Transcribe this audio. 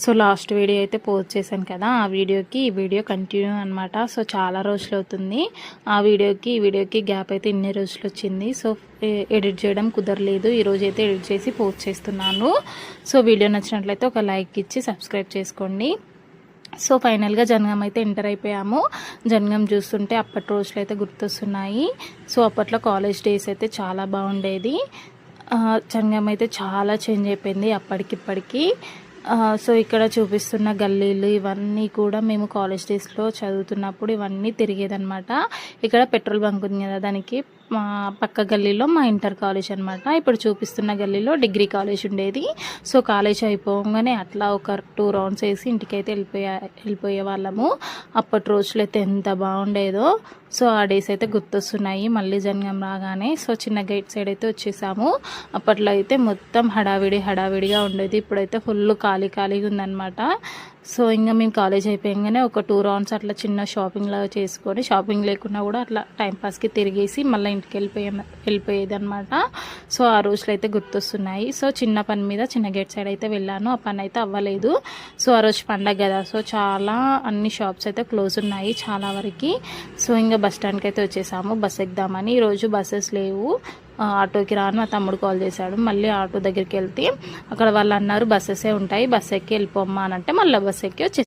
So last video అయితే post చేశాను కదా, ఆ వీడియోకి ఈ వీడియో కంటిన్యూ అనమాట. సో చాలా రోజులు అవుతుంది ఆ వీడియోకి ఈ వీడియోకి గ్యాప్ అయితే ఇన్ని రోజులు వచ్చింది. సో ఎడిట్ చేయడం కుదరలేదు. ఈరోజు అయితే ఎడిట్ చేసి పోస్ట్ చేస్తున్నాను. సో వీడియో నచ్చినట్లయితే ఒక లైక్ ఇచ్చి సబ్స్క్రైబ్ చేసుకోండి. సో ఫైనల్గా జనగం అయితే ఎంటర్ అయిపోయాము. జనగం చూస్తుంటే అప్పటి రోజులు అయితే గుర్తొస్తున్నాయి. సో అప్పట్లో కాలేజ్ డేస్ అయితే చాలా బాగుండేది. జనగం అయితే చాలా చేంజ్ అయిపోయింది అప్పటికిప్పటికి. సో ఇక్కడ చూపిస్తున్న గల్లీలు ఇవన్నీ కూడా మేము కాలేజ్ డేస్లో చదువుతున్నప్పుడు ఇవన్నీ తిరిగేదనమాట. ఇక్కడ పెట్రోల్ బంక్ ఉంది కదా, దానికి మా పక్క గల్లీలో మా ఇంటర్ కాలేజ్ అనమాట. ఇప్పుడు చూపిస్తున్న గల్లీలో డిగ్రీ కాలేజ్ ఉండేది. సో కాలేజ్ అయిపోగానే అట్లా ఒక 2 రౌండ్స్ వేసి ఇంటికైతే వెళ్ళిపోయే వాళ్ళము. అప్పటి రోజులు అయితే ఎంత బాగుండేదో. సో ఆ డేస్ అయితే గుర్తొస్తున్నాయి మళ్ళీ జనగం రాగానే. సో చిన్న గేట్ సైడ్ అయితే వచ్చేసాము. అప్పట్లో అయితే మొత్తం హడావిడిగా ఉండేది. ఇప్పుడైతే ఫుల్ ఖాళీగా ఉందన్నమాట. సో ఇంకా మేము కాలేజ్ అయిపోయాగానే ఒక 2 రౌండ్స్ అట్లా చిన్న షాపింగ్ లాగా చేసుకొని, షాపింగ్ లేకున్నా కూడా అట్లా టైంపాస్కి తిరిగేసి మళ్ళీ ఇంటికి వెళ్ళిపోయేది అనమాట. సో ఆ రోజులు అయితే గుర్తొస్తున్నాయి. సో చిన్న పని మీద చిన్న గేట్ సైడ్ అయితే వెళ్ళాను. ఆ పని అయితే అవ్వలేదు. సో ఆ రోజు పండగ కదా, సో చాలా అన్ని షాప్స్ అయితే క్లోజ్ ఉన్నాయి చాలా వరకు. సో ఇంకా బస్ స్టాండ్కి అయితే వచ్చేసాము బస్ ఎక్కుదామని. ఈరోజు బస్సెస్ లేవు, ఆటోకి రాని మా తమ్ముడు కాల్ చేశాడు. మళ్ళీ ఆటో దగ్గరికి వెళ్తే అక్కడ వాళ్ళు అన్నారు బస్సెసే ఉంటాయి, బస్ ఎక్కి వెళ్ళిపోమ్మా అని అంటే మళ్ళీ బస్ ఎక్కి వచ్చేసి